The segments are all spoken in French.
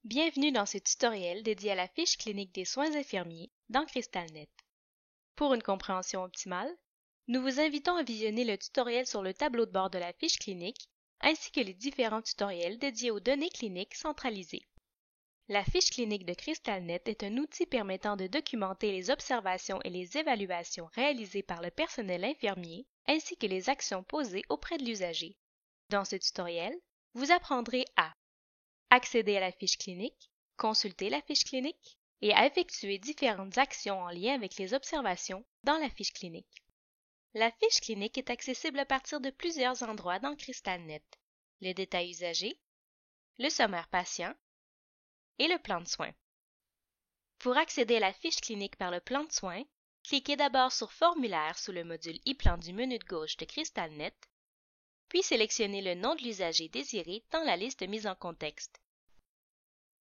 Bienvenue dans ce tutoriel dédié à la fiche clinique des soins infirmiers dans CrystalNet. Pour une compréhension optimale, nous vous invitons à visionner le tutoriel sur le tableau de bord de la fiche clinique ainsi que les différents tutoriels dédiés aux données cliniques centralisées. La fiche clinique de CrystalNet est un outil permettant de documenter les observations et les évaluations réalisées par le personnel infirmier ainsi que les actions posées auprès de l'usager. Dans ce tutoriel, vous apprendrez à accéder à la fiche clinique, consulter la fiche clinique et à effectuer différentes actions en lien avec les observations dans la fiche clinique. La fiche clinique est accessible à partir de plusieurs endroits dans CrystalNet: le détail usager, le sommaire patient et le plan de soins. Pour accéder à la fiche clinique par le plan de soins, cliquez d'abord sur Formulaire sous le module e-plan du menu de gauche de CrystalNet, puis sélectionnez le nom de l'usager désiré dans la liste mise en contexte.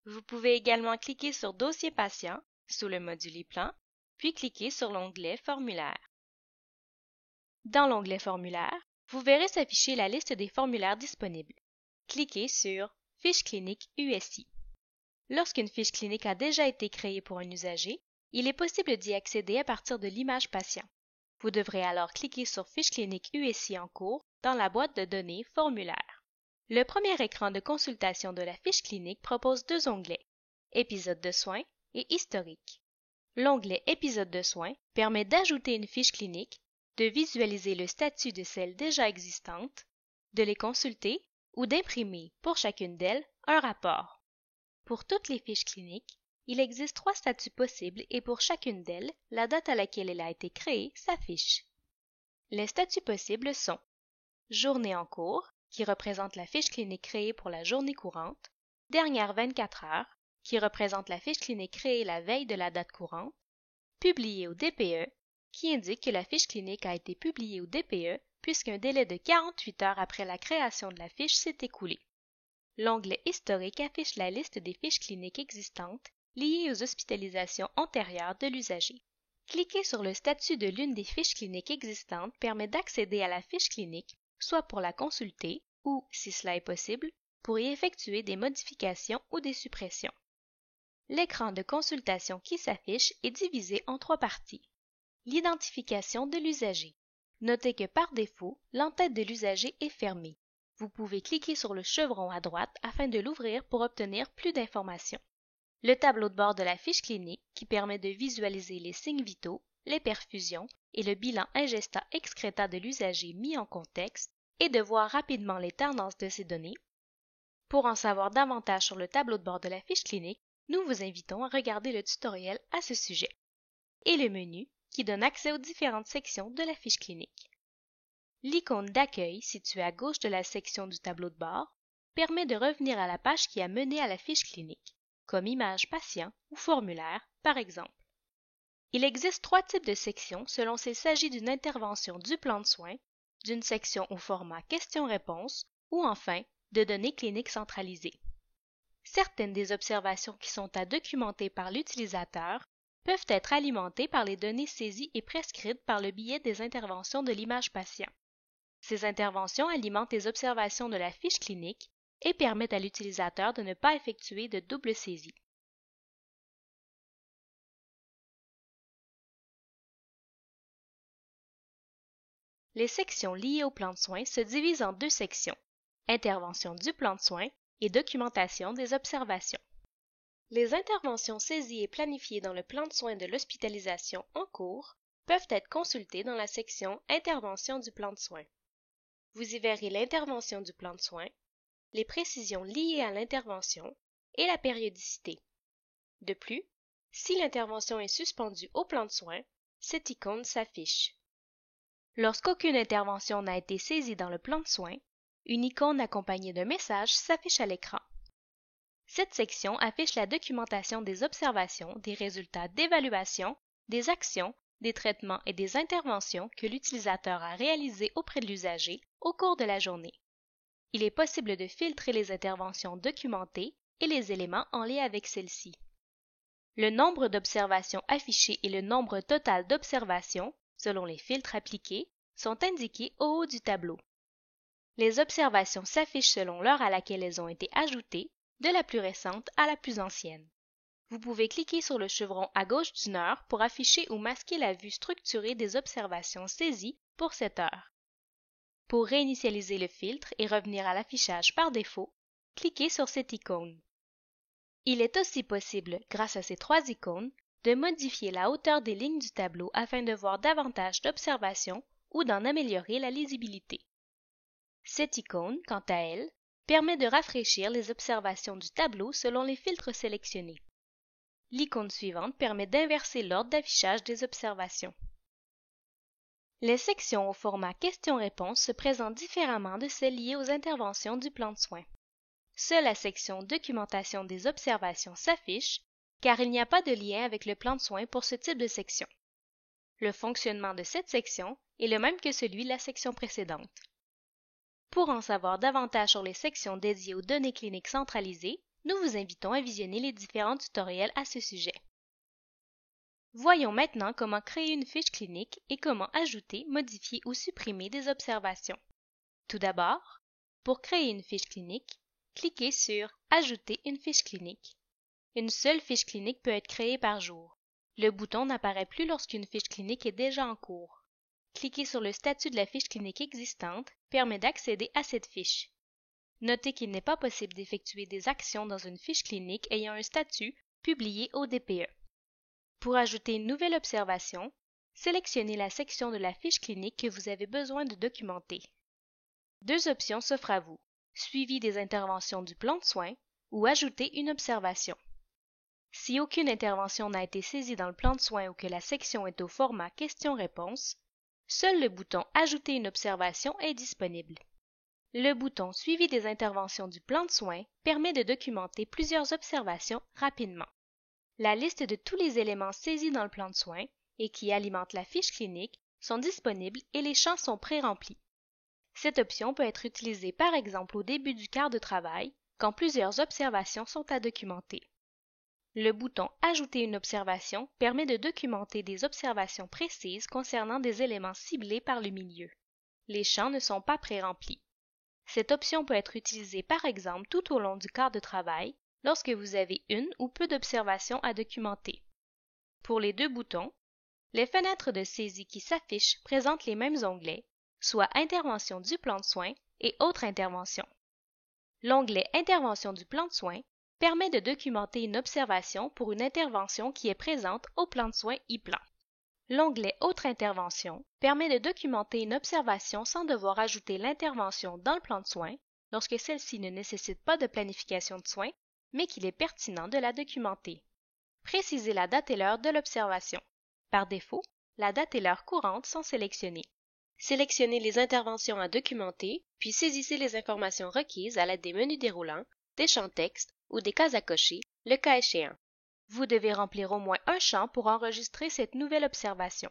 Vous pouvez également cliquer sur Dossier patient sous le module e-plan, puis cliquer sur l'onglet Formulaire. Dans l'onglet Formulaire, vous verrez s'afficher la liste des formulaires disponibles. Cliquez sur Fiche clinique USI. Lorsqu'une fiche clinique a déjà été créée pour un usager, il est possible d'y accéder à partir de l'image patient. Vous devrez alors cliquer sur Fiche clinique USI en cours dans la boîte de données Formulaire. Le premier écran de consultation de la fiche clinique propose deux onglets, Épisode de soins et Historique. L'onglet Épisode de soins permet d'ajouter une fiche clinique, de visualiser le statut de celles déjà existantes, de les consulter ou d'imprimer pour chacune d'elles un rapport. Pour toutes les fiches cliniques, il existe 3 statuts possibles et pour chacune d'elles, la date à laquelle elle a été créée s'affiche. Les statuts possibles sont Journée en cours, qui représente la fiche clinique créée pour la journée courante, Dernières 24 heures, qui représente la fiche clinique créée la veille de la date courante, Publiée au DPE, qui indique que la fiche clinique a été publiée au DPE puisqu'un délai de 48 heures après la création de la fiche s'est écoulé. L'onglet Historique affiche la liste des fiches cliniques existantes liées aux hospitalisations antérieures de l'usager. Cliquer sur le statut de l'une des fiches cliniques existantes permet d'accéder à la fiche clinique, soit pour la consulter ou, si cela est possible, pour y effectuer des modifications ou des suppressions. L'écran de consultation qui s'affiche est divisé en 3 parties. L'identification de l'usager. Notez que par défaut, l'entête de l'usager est fermée. Vous pouvez cliquer sur le chevron à droite afin de l'ouvrir pour obtenir plus d'informations. Le tableau de bord de la fiche clinique qui permet de visualiser les signes vitaux, les perfusions et le bilan ingesta-excréta de l'usager mis en contexte et de voir rapidement les tendances de ces données. Pour en savoir davantage sur le tableau de bord de la fiche clinique, nous vous invitons à regarder le tutoriel à ce sujet. Et le menu qui donne accès aux différentes sections de la fiche clinique. L'icône d'accueil située à gauche de la section du tableau de bord permet de revenir à la page qui a mené à la fiche clinique, comme image patient ou formulaire, par exemple. Il existe 3 types de sections selon s'il s'agit d'une intervention du plan de soins, d'une section au format questions-réponses ou enfin de données cliniques centralisées. Certaines des observations qui sont à documenter par l'utilisateur peuvent être alimentées par les données saisies et prescrites par le biais des interventions de l'image patient. Ces interventions alimentent les observations de la fiche clinique et permettent à l'utilisateur de ne pas effectuer de double saisie. Les sections liées au plan de soins se divisent en 2 sections, intervention du plan de soins et documentation des observations. Les interventions saisies et planifiées dans le plan de soins de l'hospitalisation en cours peuvent être consultées dans la section Intervention du plan de soins. Vous y verrez l'intervention du plan de soins, les précisions liées à l'intervention et la périodicité. De plus, si l'intervention est suspendue au plan de soins, cette icône s'affiche. Lorsqu'aucune intervention n'a été saisie dans le plan de soins, une icône accompagnée d'un message s'affiche à l'écran. Cette section affiche la documentation des observations, des résultats d'évaluation, des actions, des traitements et des interventions que l'utilisateur a réalisées auprès de l'usager au cours de la journée. Il est possible de filtrer les interventions documentées et les éléments en lien avec celles-ci. Le nombre d'observations affichées et le nombre total d'observations, selon les filtres appliqués, sont indiqués au haut du tableau. Les observations s'affichent selon l'heure à laquelle elles ont été ajoutées de la plus récente à la plus ancienne. Vous pouvez cliquer sur le chevron à gauche d'une heure pour afficher ou masquer la vue structurée des observations saisies pour cette heure. Pour réinitialiser le filtre et revenir à l'affichage par défaut, cliquez sur cette icône. Il est aussi possible, grâce à ces trois icônes, de modifier la hauteur des lignes du tableau afin de voir davantage d'observations ou d'en améliorer la lisibilité. Cette icône, quant à elle, permet de rafraîchir les observations du tableau selon les filtres sélectionnés. L'icône suivante permet d'inverser l'ordre d'affichage des observations. Les sections au format questions-réponses se présentent différemment de celles liées aux interventions du plan de soins. Seule la section Documentation des observations s'affiche, car il n'y a pas de lien avec le plan de soins pour ce type de section. Le fonctionnement de cette section est le même que celui de la section précédente. Pour en savoir davantage sur les sections dédiées aux données cliniques centralisées, nous vous invitons à visionner les différents tutoriels à ce sujet. Voyons maintenant comment créer une fiche clinique et comment ajouter, modifier ou supprimer des observations. Tout d'abord, pour créer une fiche clinique, cliquez sur « Ajouter une fiche clinique ». Une seule fiche clinique peut être créée par jour. Le bouton n'apparaît plus lorsqu'une fiche clinique est déjà en cours. Cliquer sur le statut de la fiche clinique existante permet d'accéder à cette fiche. Notez qu'il n'est pas possible d'effectuer des actions dans une fiche clinique ayant un statut publié au DPE. Pour ajouter une nouvelle observation, sélectionnez la section de la fiche clinique que vous avez besoin de documenter. Deux options s'offrent à vous, suivi des interventions du plan de soins ou ajouter une observation. Si aucune intervention n'a été saisie dans le plan de soins ou que la section est au format questions-réponses, seul le bouton « Ajouter une observation » est disponible. Le bouton « Suivi des interventions du plan de soins » permet de documenter plusieurs observations rapidement. La liste de tous les éléments saisis dans le plan de soins et qui alimentent la fiche clinique sont disponibles et les champs sont pré-remplis. Cette option peut être utilisée par exemple au début du quart de travail, quand plusieurs observations sont à documenter. Le bouton « Ajouter une observation » permet de documenter des observations précises concernant des éléments ciblés par le milieu. Les champs ne sont pas pré-remplis. Cette option peut être utilisée par exemple tout au long du quart de travail, lorsque vous avez une ou peu d'observations à documenter. Pour les deux boutons, les fenêtres de saisie qui s'affichent présentent les mêmes onglets, soit Intervention du plan de soins et Autres interventions. L'onglet Intervention du plan de soins permet de documenter une observation pour une intervention qui est présente au plan de soins e-plan. L'onglet Autres interventions permet de documenter une observation sans devoir ajouter l'intervention dans le plan de soins lorsque celle-ci ne nécessite pas de planification de soins, mais qu'il est pertinent de la documenter. Précisez la date et l'heure de l'observation. Par défaut, la date et l'heure courantes sont sélectionnées. Sélectionnez les interventions à documenter, puis saisissez les informations requises à l'aide des menus déroulants, des champs texte ou des cases à cocher, le cas échéant. Vous devez remplir au moins un champ pour enregistrer cette nouvelle observation.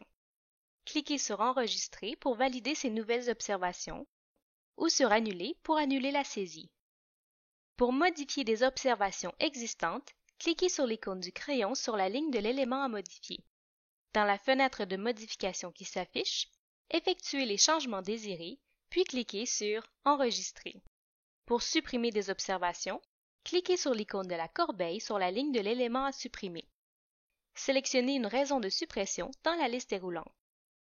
Cliquez sur Enregistrer pour valider ces nouvelles observations ou sur Annuler pour annuler la saisie. Pour modifier des observations existantes, cliquez sur l'icône du crayon sur la ligne de l'élément à modifier. Dans la fenêtre de modification qui s'affiche, effectuez les changements désirés, puis cliquez sur Enregistrer. Pour supprimer des observations, cliquez sur l'icône de la corbeille sur la ligne de l'élément à supprimer. Sélectionnez une raison de suppression dans la liste déroulante.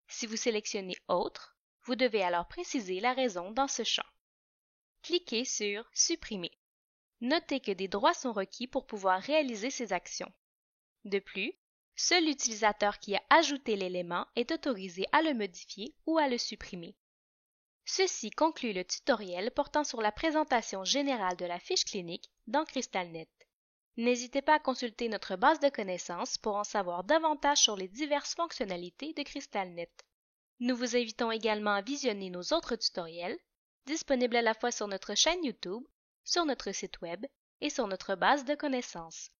Si vous sélectionnez Autre, vous devez alors préciser la raison dans ce champ. Cliquez sur Supprimer. Notez que des droits sont requis pour pouvoir réaliser ces actions. De plus, seul l'utilisateur qui a ajouté l'élément est autorisé à le modifier ou à le supprimer. Ceci conclut le tutoriel portant sur la présentation générale de la fiche clinique dans CrystalNet. N'hésitez pas à consulter notre base de connaissances pour en savoir davantage sur les diverses fonctionnalités de CrystalNet. Nous vous invitons également à visionner nos autres tutoriels, disponibles à la fois sur notre chaîne YouTube, sur notre site web et sur notre base de connaissances.